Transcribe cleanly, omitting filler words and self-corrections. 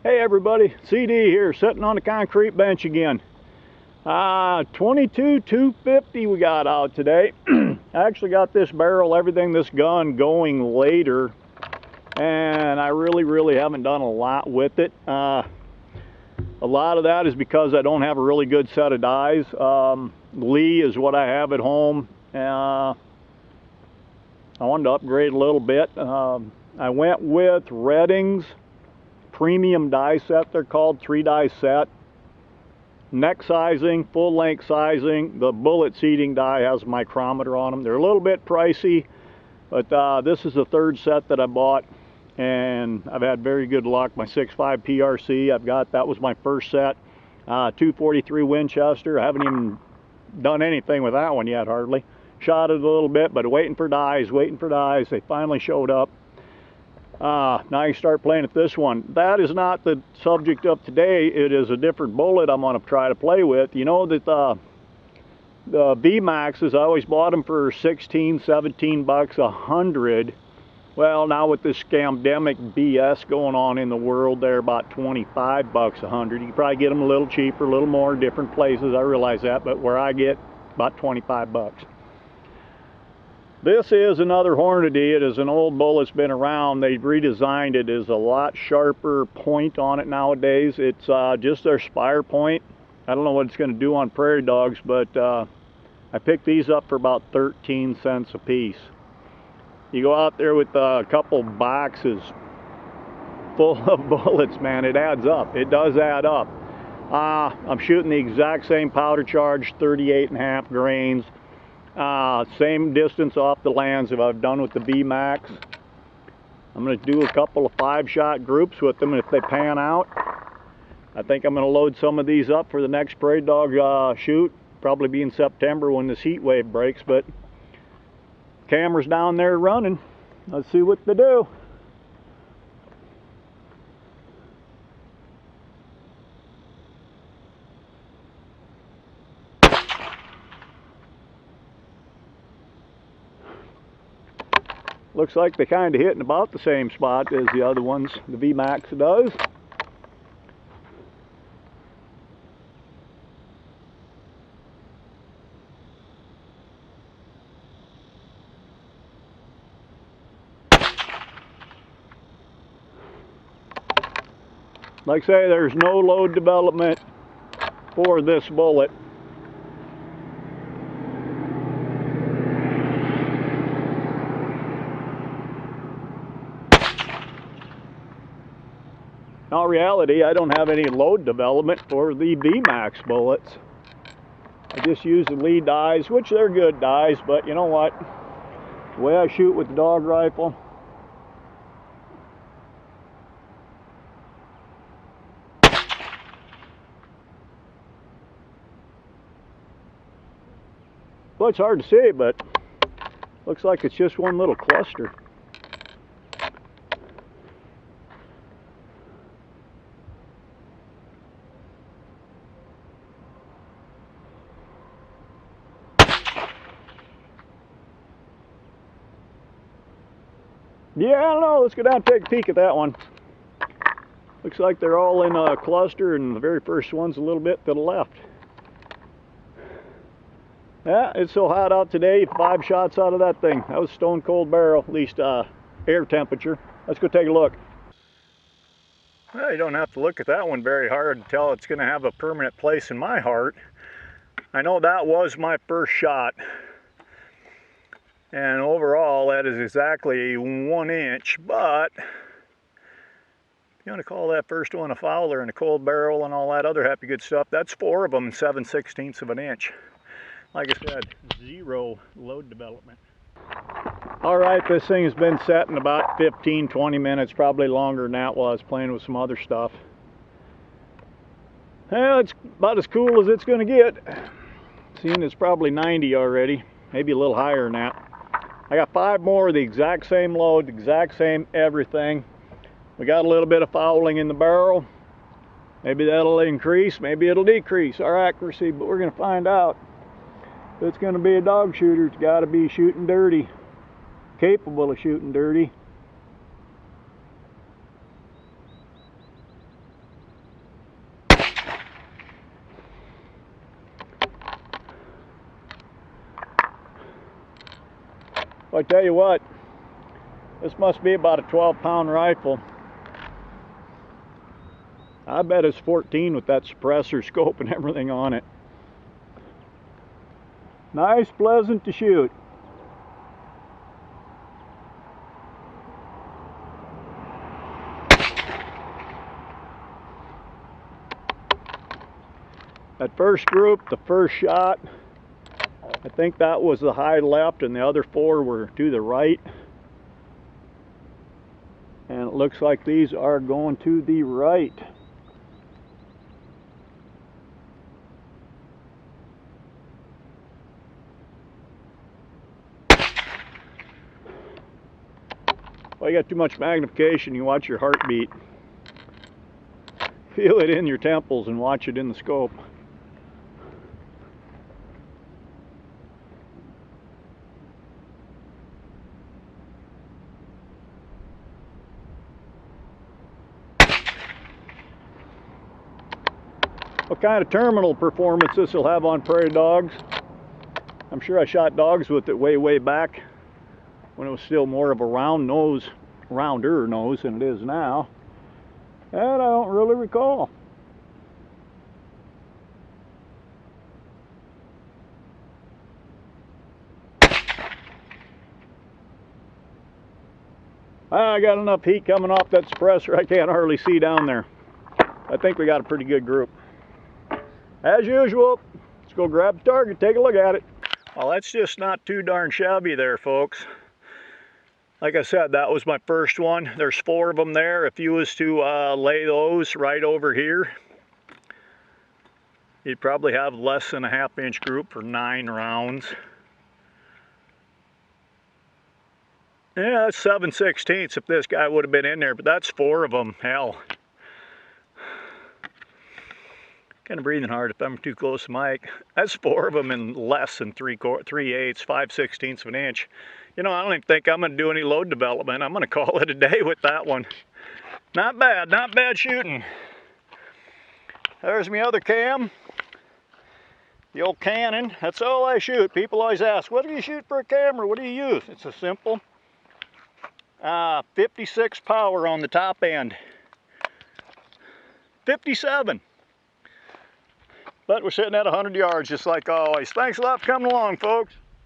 Hey everybody, CD here, sitting on the concrete bench again. 22-250 we got out today. I actually got this barrel, everything, this gun going later, and I really haven't done a lot with it. A lot of that is because I don't have a really good set of dies. Lee is what I have at home. I wanted to upgrade a little bit. I went with Redding's premium die set, they're called, 3-die set. Neck sizing, full length sizing. The bullet seating die has a micrometer on them. They're a little bit pricey, but this is the third set that I bought, and I've had very good luck. My 6.5 PRC, that was my first set. 243 Winchester, I haven't even done anything with that one yet, hardly. Shot it a little bit, but waiting for dies. They finally showed up. Now you start playing at this one. That is not the subject of today. It is a different bullet I'm going to try to play with. You know that the VMAXs, I always bought them for 16, 17 bucks, 100. Well, now with this scamdemic BS going on in the world, they're about 25 bucks, 100. You can probably get them a little cheaper, a little more, different places. I realize that, but where I get, about 25 bucks. This is another Hornady. It is an old bullet that's been around. They've redesigned it. There's a lot sharper point on it nowadays. It's just their spire point. I don't know what it's going to do on prairie dogs, but I picked these up for about 13 cents a piece. You go out there with a couple boxes full of bullets, man, it adds up. It does add up. I'm shooting the exact same powder charge, 38.5 grains. Same distance off the lands that I've done with the VMAX. I'm going to do a couple of 5-shot groups with them, and if they pan out, I think I'm going to load some of these up for the next prairie dog shoot. Probably be in September when this heat wave breaks, but camera's down there running. Let's see what they do. Looks like they kind of hit in about the same spot as the other ones, the VMAX does. Like I say, there's no load development for this bullet. In reality, I don't have any load development for the VMAX bullets. I just use the Lee dies, which they're good dies, but you know what? The way I shoot with the dog rifle, well, it's hard to see, but looks like it's just one little cluster. Yeah, I don't know. Let's go down and take a peek at that one. Looks like they're all in a cluster, and the very first one's a little bit to the left. Yeah, it's so hot out today, 5 shots out of that thing. That was stone cold barrel, at least air temperature. Let's go take a look. Well, you don't have to look at that one very hard to tell it's going to have a permanent place in my heart. I know that was my first shot. And overall, that is exactly 1 inch, but if you want to call that first one a fowler and a cold barrel and all that other happy good stuff, that's 4 of them, 7/16 of an inch. Like I said, 0 load development. All right, this thing has been set in about 15-20 minutes, probably longer than that while I was playing with some other stuff. Well, it's about as cool as it's going to get. Seeing it's probably 90 already, maybe a little higher than that. I got 5 more of the exact same load, exact same everything. We got a little bit of fouling in the barrel. Maybe that'll increase, maybe it'll decrease our accuracy, but we're going to find out. If it's going to be a dog shooter, it's got to be shooting dirty, capable of shooting dirty. Well, I tell you what, this must be about a 12-pound rifle. I bet it's 14 with that suppressor scope and everything on it. Nice, pleasant to shoot. That first group, the first shot, I think that was the high left and the other 4 were to the right. And it looks like these are going to the right. Well, you got too much magnification, you watch your heartbeat. Feel it in your temples and watch it in the scope. What kind of terminal performance this will have on prairie dogs? I'm sure I shot dogs with it way back when it was still more of a rounder nose than it is now. And I don't really recall. I got enough heat coming off that suppressor, I can't hardly see down there. I think we got a pretty good group. As usual, let's go grab the target, take a look at it. Well, that's just not too darn shabby there, folks. Like I said, that was my first one. There's 4 of them there. If you was to lay those right over here, you'd probably have less than a half-inch group for 9 rounds. Yeah, that's 7/16 if this guy would have been in there, but that's 4 of them. Hell. Kind of breathing hard if I'm too close to the mic. That's 4 of them in less than 3/8, 5/16 of an inch. You know, I don't even think I'm going to do any load development. I'm going to call it a day with that one. Not bad shooting. There's my other cam. The old Canon. That's all I shoot. People always ask, what do you shoot for a camera? What do you use? It's a simple 56 power on the top end. 57. But we're sitting at 100 yards just like always. Thanks a lot for coming along, folks.